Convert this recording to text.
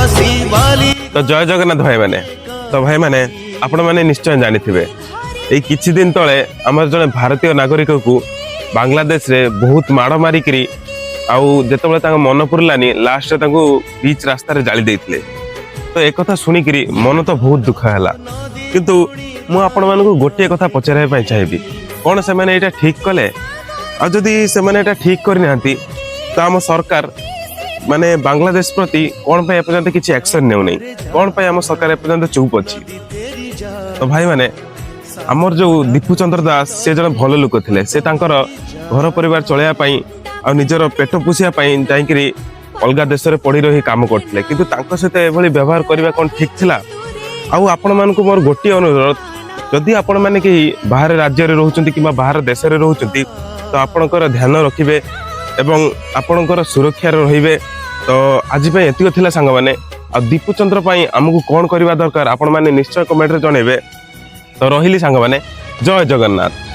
तो जय जगन्नाथ भाई मैंने तो भाई मैंने आपण मैंने निश्चय जानी थे ये किछि दिन तले आमर जने भारतीय नागरिक को बांग्लादेश रे बहुत माड़ मारिकी आउ जिते मन पुरलानी लास्ट बीच रास्तार जाली देते तो एक कथा शुणिकी मन तो बहुत दुख है किंतु मु आपण मानक गोटे कथा पचारे चाहिए कौन से मैंने ये ठीक कले आदि से मैंने ठीक करना तो आम सरकार माने बांग्लादेश प्रति कौन पे एपर्यंत किसी एक्शन नेउ नहीं कौन पे आम सरकार एपर्यंत चुप अच्छी तो भाई माने आमर जो दीपू चंद्र दास से जन भल लोक थे से तांकर घर परिवार चलैया आ निजर पेट पोषिया जाकि अलग देश में पढ़ी रही काम करते किंतु सहित एभली व्यवहार करने कौन ठीक थिला आपण मानक मोर गोटे अनुरोध जदि आपण मैंने कहीं बाहर राज्य में रोचंती कि बाहर देश में रोचंती तो आपणकर ध्यान रखिए एवं आपणकर सुरक्षा रहिबे तो आज एतिक थिला सांग माने आ दीपू चंद्र आमको कौन करवा दरकार आपण माने निश्चय कमेंट रे जणेबे तो रहिली सांग माने जय जगन्नाथ।